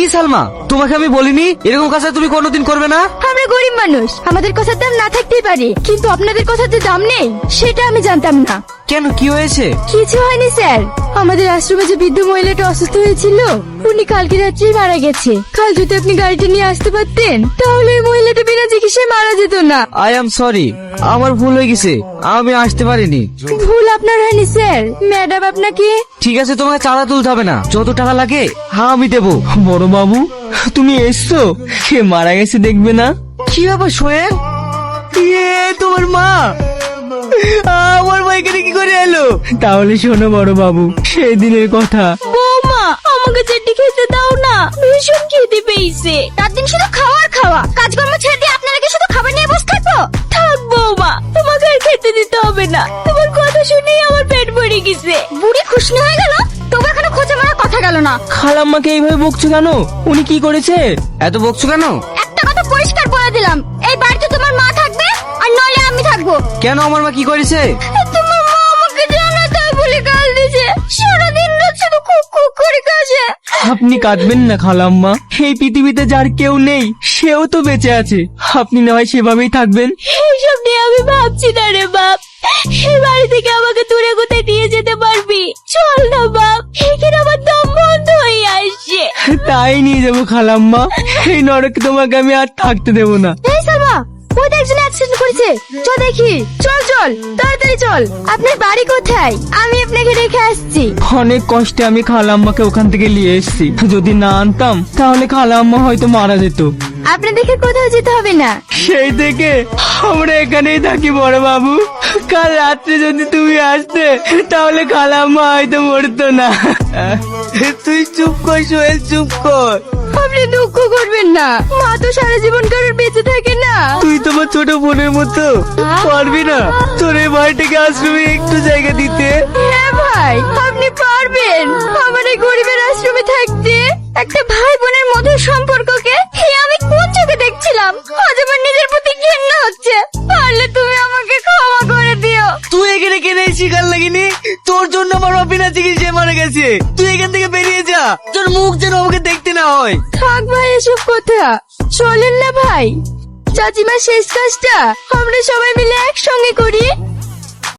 কি সালমা, তোমাকে আমি বলিনি এরকম কাজ তুমি কোনোদিন করবে না? আমরা গরিব মানুষ, আমাদের কথার দাম না থাকতেই পারে, কিন্তু আপনাদের কথার যে দাম নেই সেটা আমি জানতাম না। কেন, কি হয়েছে? কিছু হয়নি স্যার, আমাদের আশ্রমে যে বৃদ্ধ মহিলাটা অসুস্থ হয়েছিল উনি কালকে রাত্রেই মারা গেছে। কাল যদি আপনি গাড়িটা নিয়ে আসতে পারতেন তাহলে এই মহিলাটা বিনা চিকিৎসায় মারা যেত না। আই এম সরি, আমার ভুল হয়ে গেছে, আমি আসতে পারিনি। ভুল আপনার হয়নি স্যার, ম্যাডাম আপনাকে। ঠিক আছে, তোমাকে চাঁদা তুলতে হবে না, যত টাকা লাগে হ্যাঁ আমি দেবো। বড় বাবু তুমি এসছো, সে মারা গেছে দেখবে না? কি ব্যাপার সোহেল? তোমার মা, আমার মা এখানে কি করে এলো? তাহলে শোনো বড় বাবু সেই দিনের কথা। বৌমা আমাকে চারটি খেতে দাও না, ভীষণ খিদে পেয়েছে। রাত দিন শুধু খাওয়ার খাওয়া, কাজকর্ম ছেড়ে দিয়ে আপনারা কি শুধু খাবার নিয়ে বসে থাকবো? থাক বৌমা, তোমাকে আর খেতে দিতে হবে না, তোমার কথা শুনেই আমার পেট ভরে গেছে। বুড়ি খুশি হয়ে গেল, তবু এখনো খোঁচা মারা কথা গেল না। খালাম্মাকে এইভাবে বকছো কেন? উনি কি করেছে? এত বকছো কেন? একটা কথা পরিষ্কার বলে দিলাম, এই বাড়িতে তোমার মা থাকবে আর নইলে আমি থাকবো। কেন, আমার মা কি করেছে? তোমার মা আমাকে জানা তাই বলে গাল দিয়েছে, সারাদিন রাত শুধু খুব খুব করে কাজে। আপনি কাঁদবেন না খালাম্মা, এই পৃথিবীতে যার কেউ নেই সেও তো বেঁচে আছে, আপনি না হয় সেভাবেই থাকবেন। এইসব নিয়ে আমি ভাবছি না রে বাপ, এই বাড়ি থেকে আমাকে দূরে কোথায় নিয়ে যেতে পারবি? চল না বাপ, এখানে আমার দম বন্ধ হয়ে আসছে। তাই নিয়ে যাবো খালাম্মা, এই নরকে তোমাকে আমি আর থাকতে দেবো না। এই সালমা, ওই তো একজন অ্যাক্সিডেন্ট করেছে, চল দেখি। চল চল তাড়াতাড়ি চল। আপনার বাড়ি কোথায়? আমি আপনাকে রেখে আসছি। অনেক কষ্টে আমি খালাম্মাকে ওখান থেকে নিয়ে এসেছি, যদি না আনতাম তাহলে খালাম্মা হয়তো মারা যেত। আপনাদেরকে কোথাও যেতে হবে না। সেই থেকে আমরা এখানেই থাকি বড় বাবু, কাল রাত্রে যদি তুমি আসতে তাহলে খালাম্মা হয়তো মরতো না। তুই চুপ কর সোহেল, চুপ কর। আপনি দুঃখ করবেন না, মা তো সারা জীবন কারোর বেঁচে থাকে না। তুই তোমার ছোট বোনের মতো পারবি না তোর এই ভাইটাকে আশ্রমে একটু জায়গা দিতে? হ্যাঁ ভাই, আপনি পারবেন আমার এই গরিবের আশ্রমে থাকতে। একটা ভাই বোনের মধ্যে সম্পর্ককে আমি কোন চোখে দেখছিলাম, আজ আমার নিজের প্রতি ঘৃণা হচ্ছে। পারলে তুমি আমাকে ক্ষমা করে দিও। তুই এখানে কেনে শিকার লাগিনি, তোর জন্য আমার মা বিনা চিকিৎসায় মারা গেছে। তুই এখান থেকে বেরিয়ে যা, তোর মুখ যেন আমাকে দেখতে না হয়। থাক ভাই এসব কথা, চলেন না ভাই, চাচিমার শেষ কাজটা আমরা সবাই মিলে একসঙ্গে করি।